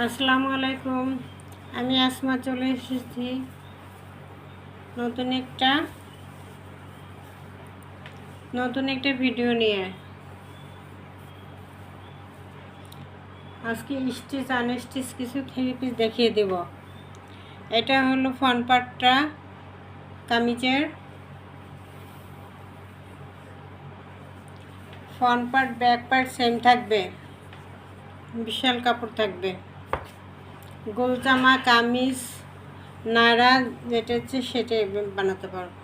আসসালামু আলাইকুম। আমি আসমা চলে এসেছি নতুন একটা ভিডিও নিয়ে। আজকে স্টিচ আনস্টিচ কিছু থেরাপি দেখিয়ে দেব। এটা হলো ফ্রন্ট পার্টটা কামিজের। Front part back part same থাকবে, বিশাল কাপড় থাকবে। গোল জামা কামিজ নাড়া যেটা হচ্ছে সেটাই বানাতে পারবো।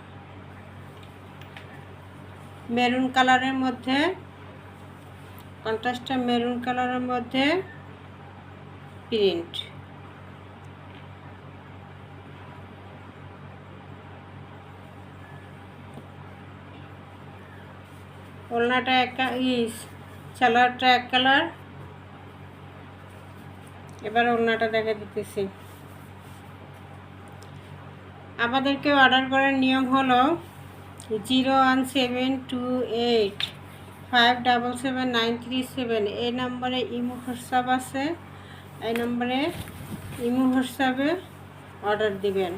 মেরুন কালারের মধ্যে, কন্ট্রাস্টটা মেরুন কালারের মধ্যে প্রিন্ট। ওড়নাটা সালোয়ারটা এক কালার। এবার ওড়নাটা দেখা দিতেছি। আমাদেরকে অর্ডার করার নিয়ম হলো 01728577937 এই নম্বরে ইমো হোয়াটসঅ্যাপ আছে। এই নম্বরে ইমো হোয়াটসঅ্যাপে অর্ডার দিবেন।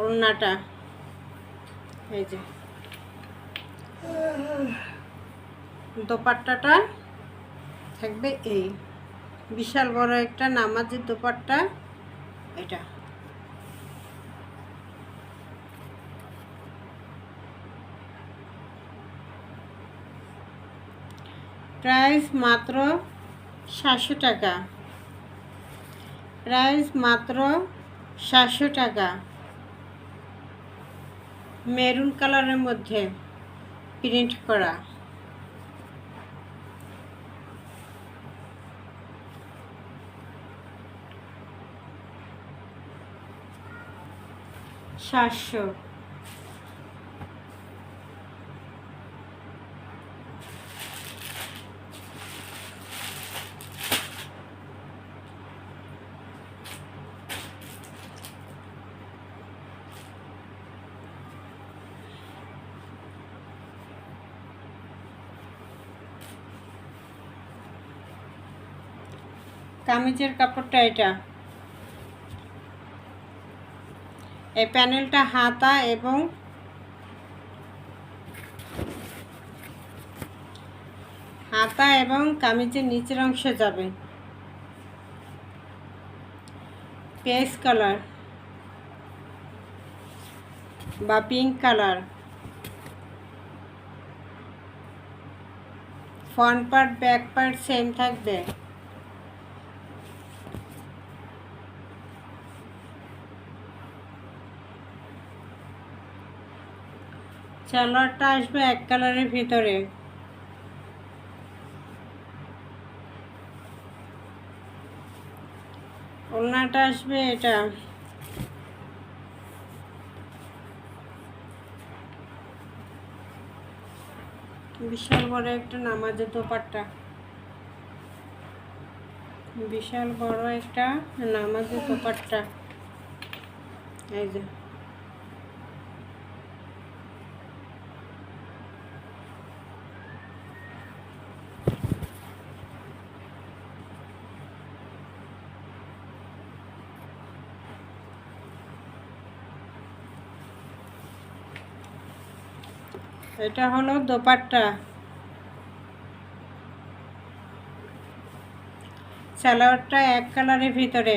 ওড়নাটা এই যে, দোপাট্টাটা থাকবে এই বিশাল বড় একটা নামাজের দোপাট্টা। এটা প্রাইস মাত্র 700 টাকা। প্রাইস মাত্র 700 টাকা। মেরুন কালারের মধ্যে প্রিন্ট করা। সাতশো। কামিজের কাপড়টা এটা। এই প্যানেলটা হাতা এবং কামিজের নিচের অংশে যাবে। পেস্ট কালার বা pink colour. Front part back part same থাকবে। সালোয়ারটা আসবে এক কালারের ভিতরে। ওড়নাটা আসবে এটা। বিশাল বড় একটা নামাজের দোপাট্টা। বিশাল বড় একটা নামাজের দোপাট্টা। এই যে, এটা হলো দোপাট্টা। সালোয়ারটা এক কালারের ভিতরে।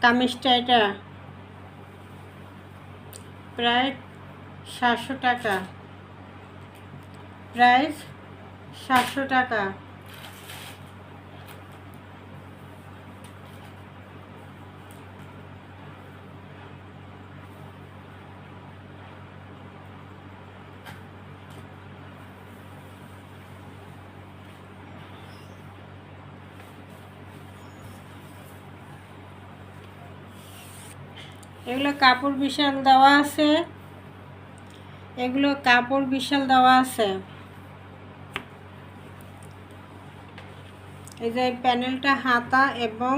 কামিজটা এটা। প্রায় 700 টাকা। প্রাইস 700 টাকা। এগুলো কাপড় বিশাল দেওয়া আছে। এই যে প্যানেলটা হাতা এবং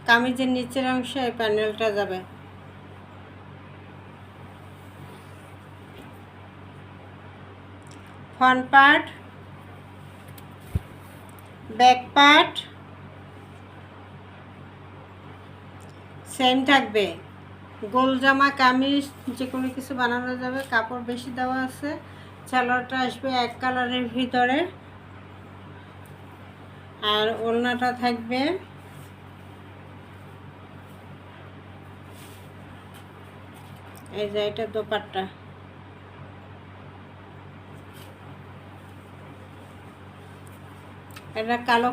কামিজের নিচের অংশে এই প্যানেলটা যাবে। Front part, back part same থাকবে। গোল জামা কামিজ যে কোনো কিছু বানানো যাবে, কাপড় বেশি দেওয়া আছে। সালোয়ারটা আসবে এক কালারের ভিতরে, আর ওড়নাটা থাকবে এই যে, এটা দোপাট্টা। এটা কালো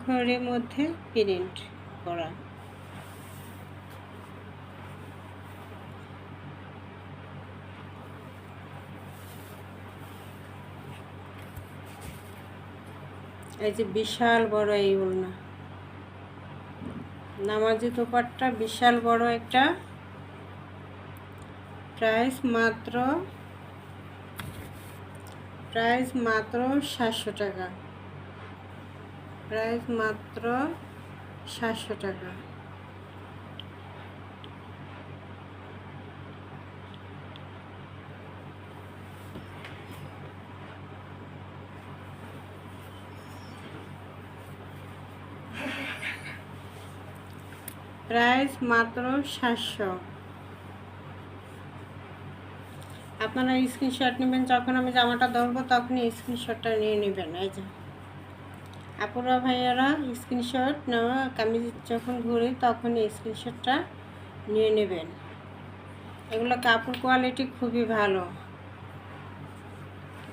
খয়েরির মধ্যে প্রিন্ট করা। এই যে বিশাল বড় এই ওড়না, নামাজি দোপাট্টা, বিশাল বড় একটা। প্রাইস মাত্র 700 টাকা। প্রাইস মাত্র 700 টাকা। প্রাইস মাত্র 700। আপনারা স্ক্রিনশট নেবেন, যখন আমি জামাটা ধরবো তখনই স্ক্রিনশটটা নিয়ে নেবেন। এই যে আপুরা ভাইয়ারা স্ক্রিনশট নেওয়া, কামিজ যখন ঘুরে তখনই স্ক্রিনশটটা নিয়ে নেবেন। এগুলো কাপড় কোয়ালিটি খুবই ভালো।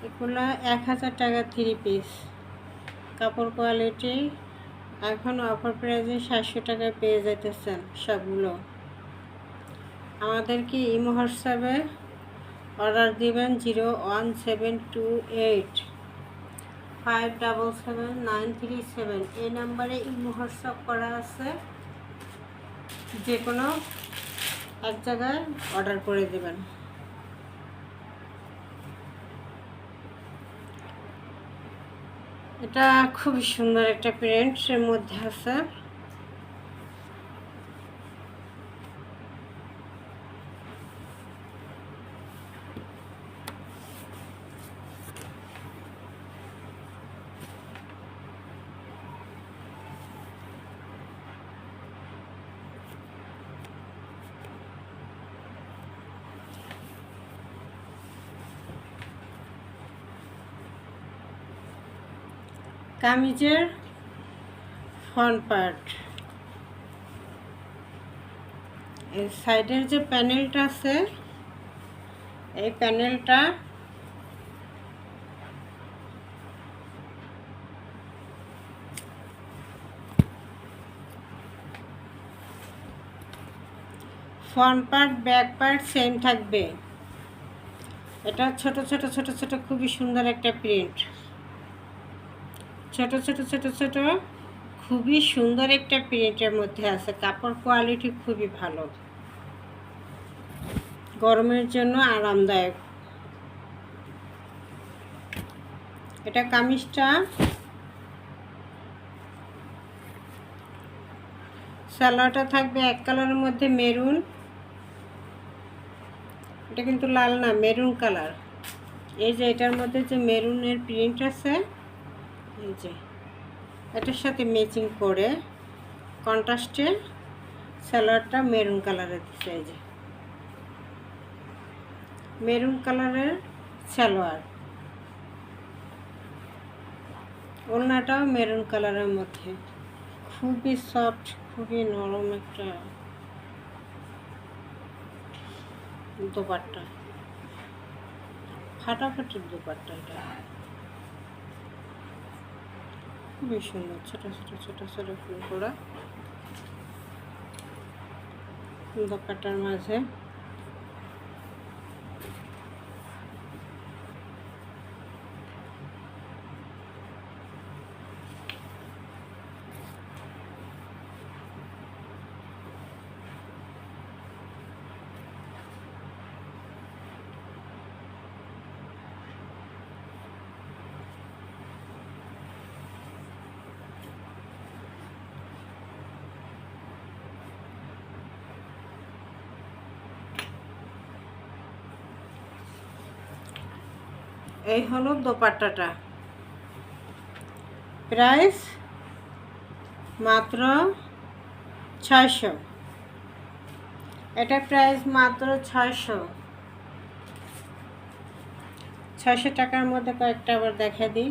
এগুলো 1000 টাকা 3 পিস। কাপড় কোয়ালিটি এখন অফার প্রাইসে 700 টাকায় পেয়ে যেতেছেন সবগুলো। আমাদেরকে ইমো হোয়াটসঅ্যাপে অর্ডার দিবেন 01725777937। এই নাম্বারে ইমো হোয়াটসঅ্যাপ করা আছে। যে কোনো এক জায়গায় অর্ডার করে দেবেন। এটা খুবই সুন্দর একটা প্রিন্টের মধ্যে আছে। কামিজের ফ্রন্ট পার্ট, এই সাইডের যে প্যানেলটা আছে, এই প্যানেলটা front part back part same থাকবে। এটা ছোট ছোট ছোট ছোট খুবই সুন্দর একটা প্রিন্ট। ছোট ছোট ছোট ছোট খুবই সুন্দর একটা প্রিন্টের মধ্যে আছে। কাপড় কোয়ালিটি খুবই ভালো, গরমের জন্য আরামদায়ক। এটা কামিজটা সালোয়ারটা থাকবে এক কালারের মধ্যে মেরুন। এটা কিন্তু লাল না, মেরুন কালার। এই যে এটার মধ্যে যে মেরুনের প্রিন্ট আছে, এই যে এটার সাথে ম্যাচিং করে কন্ট্রাস্টে সালোয়ারটা মেরুন কালারের দিচ্ছে। এই যে মেরুন কালারের সালোয়ার, ওড়নাটাও মেরুন কালারের মধ্যে। খুবই সফট, খুবই নরম একটা দোপাট্টা, ফাটাফাটির দোপাট্টা। এটা খুবই সুন্দর, ছোট ছোট ছোট ছোট ফুল করা দোপাট্টার মাঝে। এই হলো দোপাট্টাটা, প্রাইস মাত্র 600। এটা প্রাইস মাত্র 600 টাকার মধ্যে কয়েকটা আবার দেখা দিই।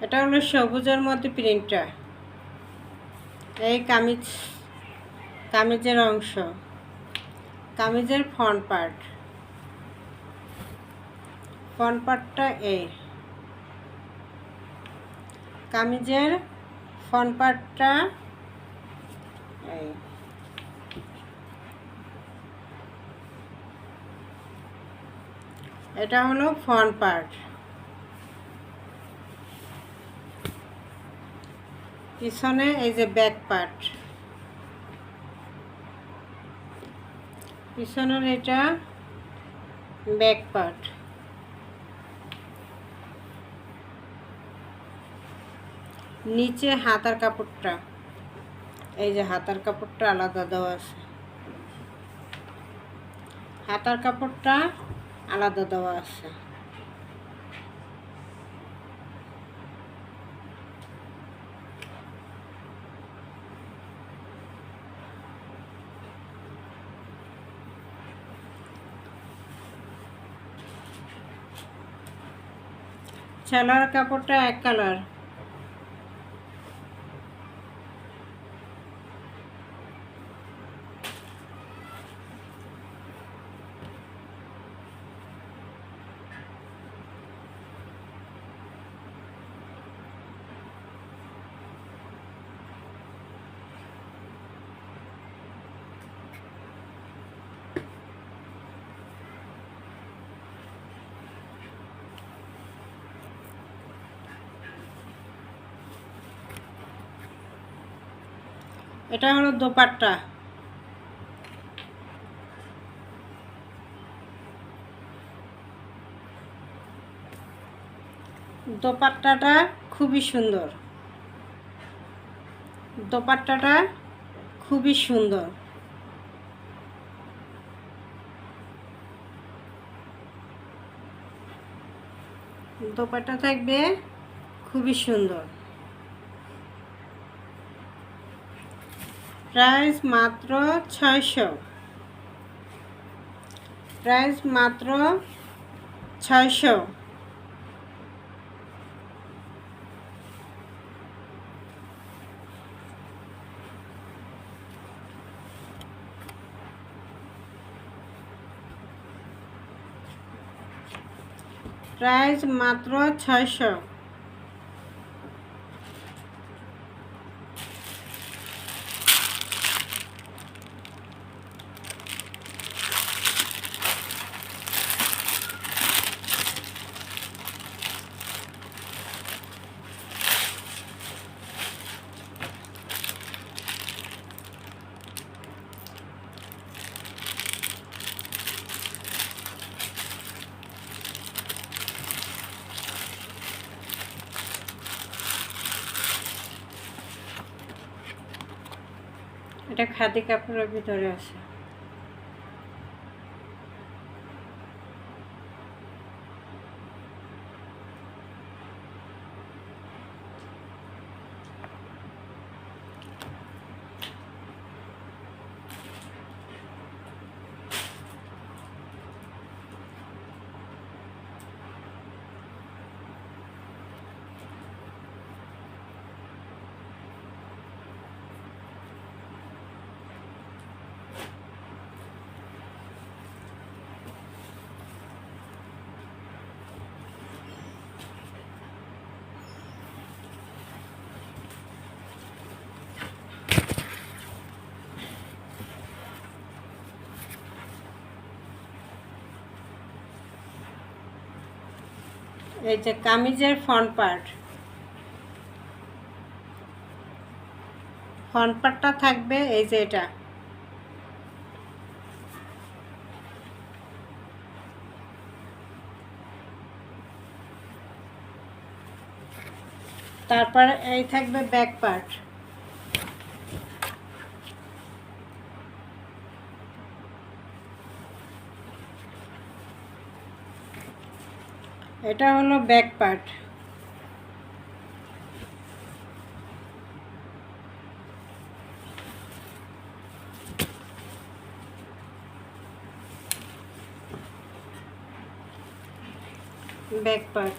এটা হলো সবুজের মধ্যে প্রিন্টটা, এই কামিজের অংশ, কামিজের ফ্রন্ট পার্টটা এই কামিজের ফ্রন্ট পার্টটা এই। এটা হলো ফ্রন্ট পার্ট, পিছনে এই যে ব্যাক পার্ট, পিছনের এটা ব্যাক পার্ট। নিচে হাতার কাপড়টা, এই যে হাতার কাপড়টা আলাদা দেওয়া আছে, হাতার কাপড়টা আলাদা দেওয়া আছে। সালোয়ার কাপড়টা এক কালার, এটা হলো দোপাট্টা। দোপাট্টাটা খুবই সুন্দর, দোপাট্টাটা খুবই সুন্দর। দোপাট্টা থাকবে খুবই সুন্দর। প্রাইস মাত্র 600, প্রাইস মাত্র 600। প্রাইস মাত্র 600। এটা খাদি কাপড়ের ভিতরে আছে। এই যে কামিজের ফ্রন্ট পার্টটা থাকবে এই যে এটা। তারপর এই থাকবে ব্যাক পার্ট। এটা হলো ব্যাক পার্ট। ব্যাক পার্ট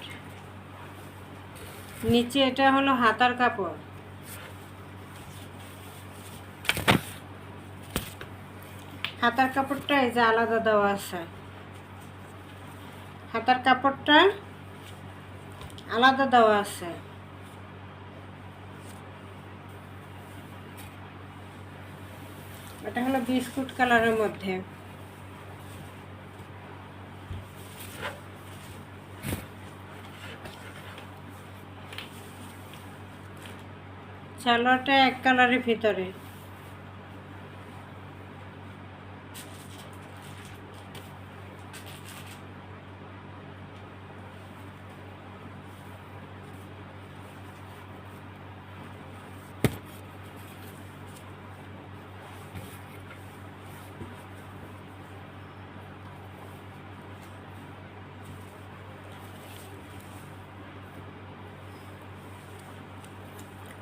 নিচে এটা হলো হাতার কাপড়। হাতার কাপড়টা এই যে আলাদা দেওয়া আছে, হাতার কাপড়টা আলাদা দেওয়া আছে। এটা হলো বিস্কুট কালারের মধ্যে। সালোয়ারটা এক কালারের ভিতরে।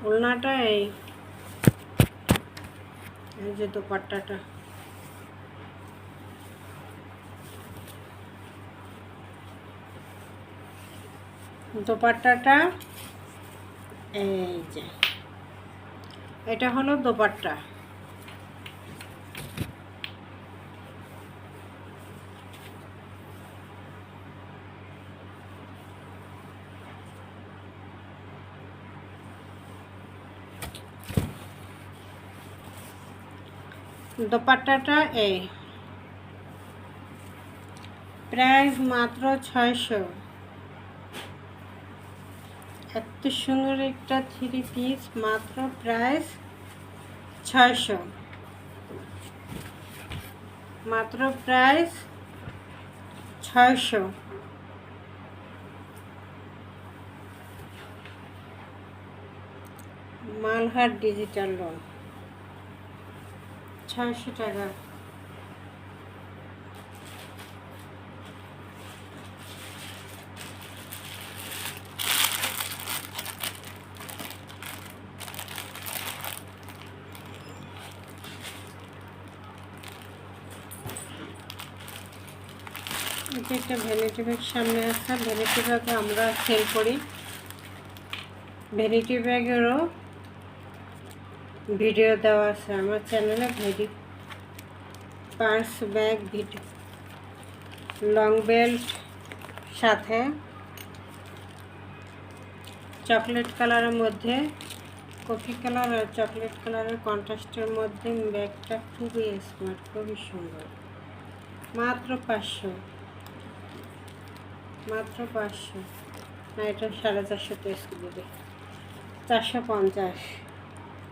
ওড়নাটা এই যে দোপাট্টাটা, দোপাট্টাটা এই যে এটা হলো দোপাট্টা। দোপাট্টাটা এই প্রাইস মাত্র 600। এত সুন্দর একটা 3 পিস, মাত্র প্রাইস 600। মাত্র প্রাইস 600। মালহার ডিজিটাল লোন 600 টাকা। এটা একটা ভ্যানিটি ব্যাগ সামনে আছে। ভ্যানিটি ব্যাগ আমরা সেল করি। ভ্যানিটি ব্যাগেরও ভিডিও দেওয়া আছে আমার চ্যানেলে। Purse bag video, long belt সাথে চকলেট কালারের মধ্যে, কফি কালার আর চকলেট কালারের কন্ট্রাস্টের মধ্যে ব্যাগটা খুবই স্মার্ট, খুবই সুন্দর। মাত্র 500। মাত্র 500 না, এটা 450 টেস্ট দেবে। 450।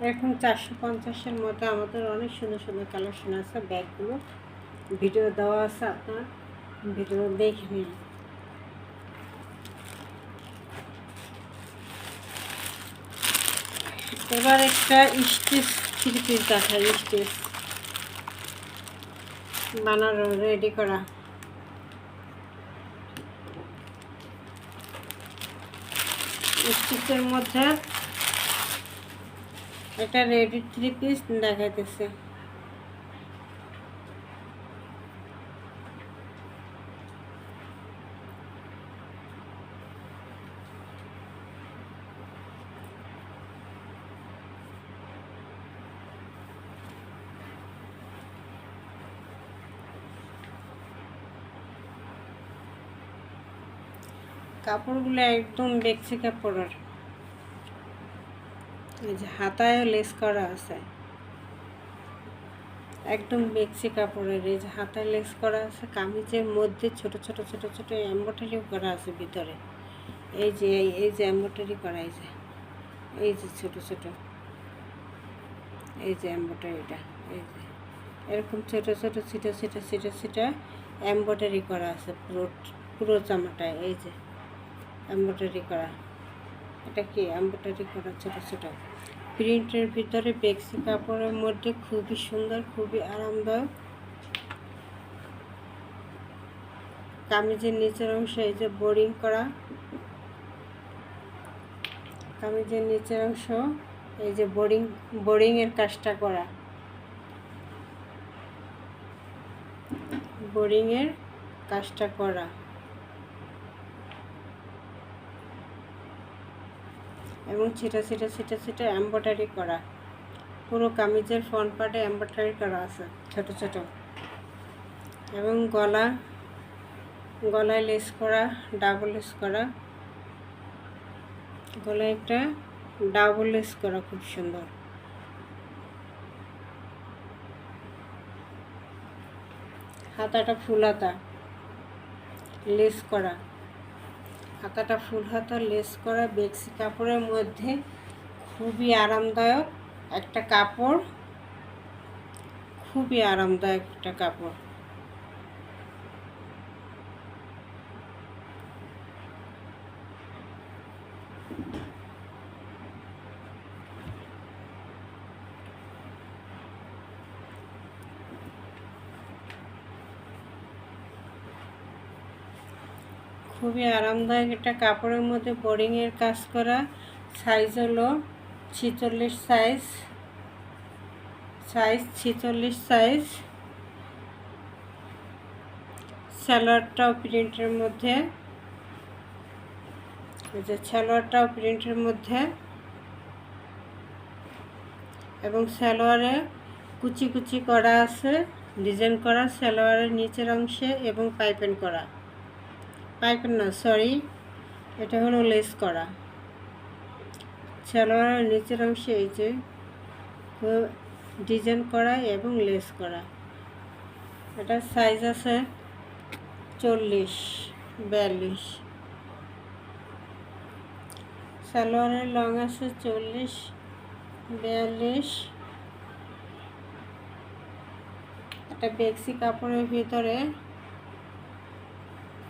এখন 450-এর মধ্যে আমাদের অনেক সুন্দর সুন্দর কালেকশন আছে। ব্যাগগুলো ভিডিও দেওয়া আছে, আপনার ভিডিও দেখে নিন। এবার একটা স্টিচ 3 পিস দেখাই। স্টিচ বানানো রেডি করা। স্টিচের মধ্যে একটা রেডি 3 পিস দেখাইতেছে। কাপড়গুলো একদম বেক্সি কাপড়ের। এই যে হাতায় লেস করা আছে, একদম বেক্সি কাপড়ের। এই যে হাতায় লেস করা আছে। কামিজের মধ্যে ছোট ছোট ছোট ছোট এমব্রয়ডারিও করা আছে ভিতরে। এই যে এমব্রয়ডারি করা, এই যে ছোট ছোট, এই যে এমব্রয়ডারিটা, এই যে এরকম ছোট ছোট ছিটা ছিটা ছিটা ছিটা এমব্রয়ডারি করা আছে পুরো পুরো জামাটায়। এই যে এমব্রয়ডারি করা, এটা কি এমব্রয়ডারি করা ছোট ছোট প্রিন্টের ভিতরে বেক্সি কাপড়ের মধ্যে খুবই সুন্দর, খুবই আরামদায়ক। কামিজের নিচের অংশ এই যে বোরিং করা, কামিজের নিচের অংশ এই যে বোরিংয়ের কাজটা করা, বোরিংয়ের কাজটা করা। এবং ছিটা ছিটা ছিটা ছিটা এমব্রয়ডারি করা, পুরো কামিজের ফ্রন্ট পার্টে এমব্রয়ডারি করা আছে ছোট ছোট। এবং গলায় লেস করা, ডাবল লেস করা, গলায় একটা ডাবল লেস করা, খুব সুন্দর। হাতাটা ফুল হাতা লেস করা, হাতাটা ফুল হাতা লেস করা বেক্সি কাপড়ের মধ্যে খুবই আরামদায়ক একটা কাপড়, খুবই আরামদায়ক একটা কাপড়। খুবই আরামদায়ক একটা কাপড়ের মধ্যে বোরিংয়ের কাজ করা। সাইজ হলো 46 সাইজ, 46 সাইজ। সালোয়ারটাও প্রিন্টের মধ্যে, এই যে সালোয়ারটাও প্রিন্টের মধ্যে। এবং সালোয়ারে কুচি কুচি করা আছে, ডিজাইন করা সালোয়ারের নিচের অংশে এবং পাইপিং করা, পাইপিং না সরি, এটা হলো লেস করা। সালোয়ারের নিচের অংশে এই যে ডিজাইন করা এবং লেস করা। এটা সাইজ আছে 40 42। সালোয়ারের লং আছে 40 42। একটা বেক্সি কাপড়ের ভিতরে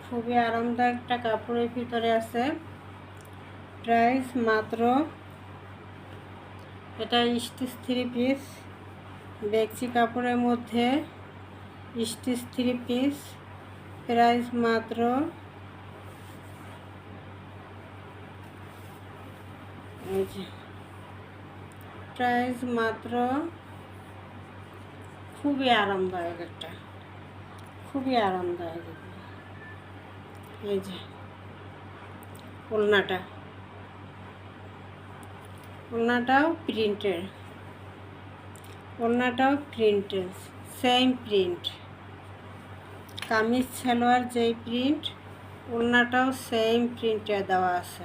খুবই আরামদায়ক একটা কাপড়ের ভিতরে আছে। প্রাইস মাত্র, এটা স্টিচ 3 পিস বেক্সি কাপড়ের মধ্যে, স্টিচ 3 পিস। প্রাইস মাত্র এই যে প্রাইস মাত্র, খুবই আরামদায়ক একটা, খুবই আরামদায়ক। এই যে ওড়নাটাও প্রিন্টের, ওড়নাটাও প্রিন্টের, সেম প্রিন্ট। কামিজ সালোয়ার যেই প্রিন্ট, ওড়নাটাও সেম প্রিন্টে দেওয়া আছে।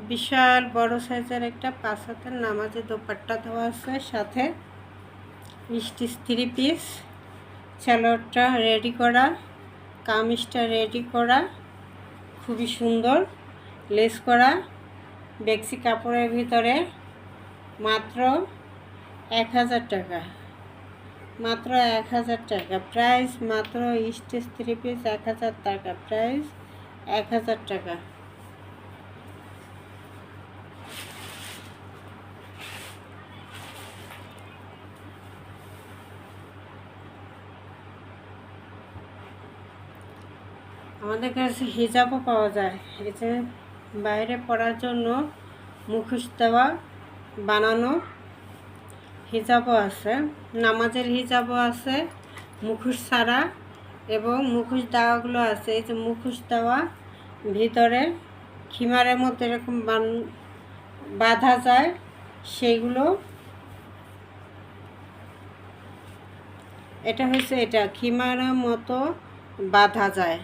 বিশাল বড় সাইজের একটা 5 হাতের নামাজের দোপাট্টা দেওয়া আছে, সাথে স্টিচ 3 পিস। সালোয়ারটা রেডি করা, কামিজটা রেডি করা, খুবই সুন্দর লেস করা বেক্সি কাপড়ের ভিতরে। মাত্র 1000 টাকা, মাত্র 1000 টাকা প্রাইস। মাত্র স্টিচ 3 পিস 1000 টাকা প্রাইস, 1000 টাকা। আমাদের কাছে হিজাবও পাওয়া যায়, এই যে বাইরে পরার জন্য মুখোশ দেওয়া বানানো হিজাবও আছে, নামাজের হিজাবও আছে, মুখোশ ছাড়া এবং মুখোশ দেওয়াগুলো আছে। এই যে মুখোশ দেওয়া ভিতরে খিমারের মতো এরকম বাঁধা যায়, সেইগুলো। এটা হচ্ছে এটা খিমারের মতো বাঁধা যায়।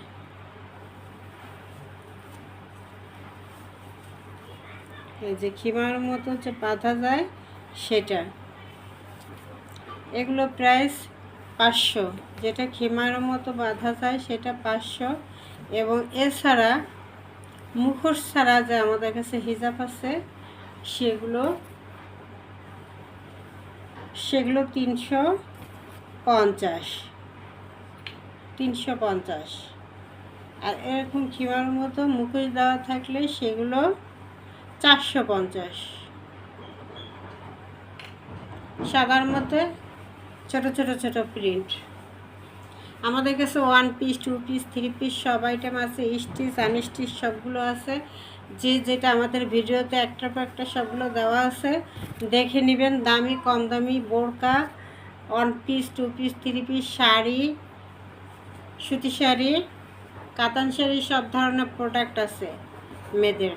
এই যে খিমার মতো যে বাঁধা যায়, সেটা। এগুলো প্রাইস 500, যেটা খিমারের মতো বাঁধা যায় সেটা 500। এবং এছাড়া মুখোশ ছাড়া যে আমাদের কাছে হিজাব আছে সেগুলো 350। আর এরকম খিমার মতো মুখোশ দেওয়া থাকলে সেগুলো 450। সাদার মধ্যে ছোট ছোট ছোট প্রিন্ট। আমাদের কাছে 1 পিস, 2 পিস, 3 পিস সব আইটেম আছে, স্টিচ আনস্টিচ সবগুলো আছে। যে যেটা আমাদের ভিডিওতে একটার পর একটা সবগুলো দেওয়া আছে, দেখে নেবেন। দামি কম দামি বোরকা, 1 পিস, 2 পিস, 3 পিস, শাড়ি, সুতি শাড়ি, কাতান শাড়ি, সব ধরনের প্রোডাক্ট আছে মেয়েদের।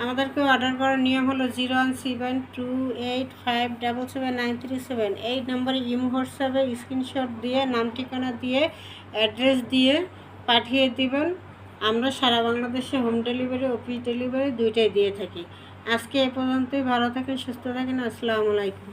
আমাদেরকে অর্ডার করার নিয়ম হলো 017285777937। এই নম্বরে ইমো হোয়াটসঅ্যাপে স্ক্রিনশট দিয়ে নাম ঠিকানা দিয়ে অ্যাড্রেস দিয়ে পাঠিয়ে দিবেন। আমরা সারা বাংলাদেশে হোম ডেলিভারি, অফিস ডেলিভারি দুইটাই দিয়ে থাকি। আজকে এ পর্যন্তই। ভালো থাকেন, সুস্থ থাকেন। আসসালামু আলাইকুম।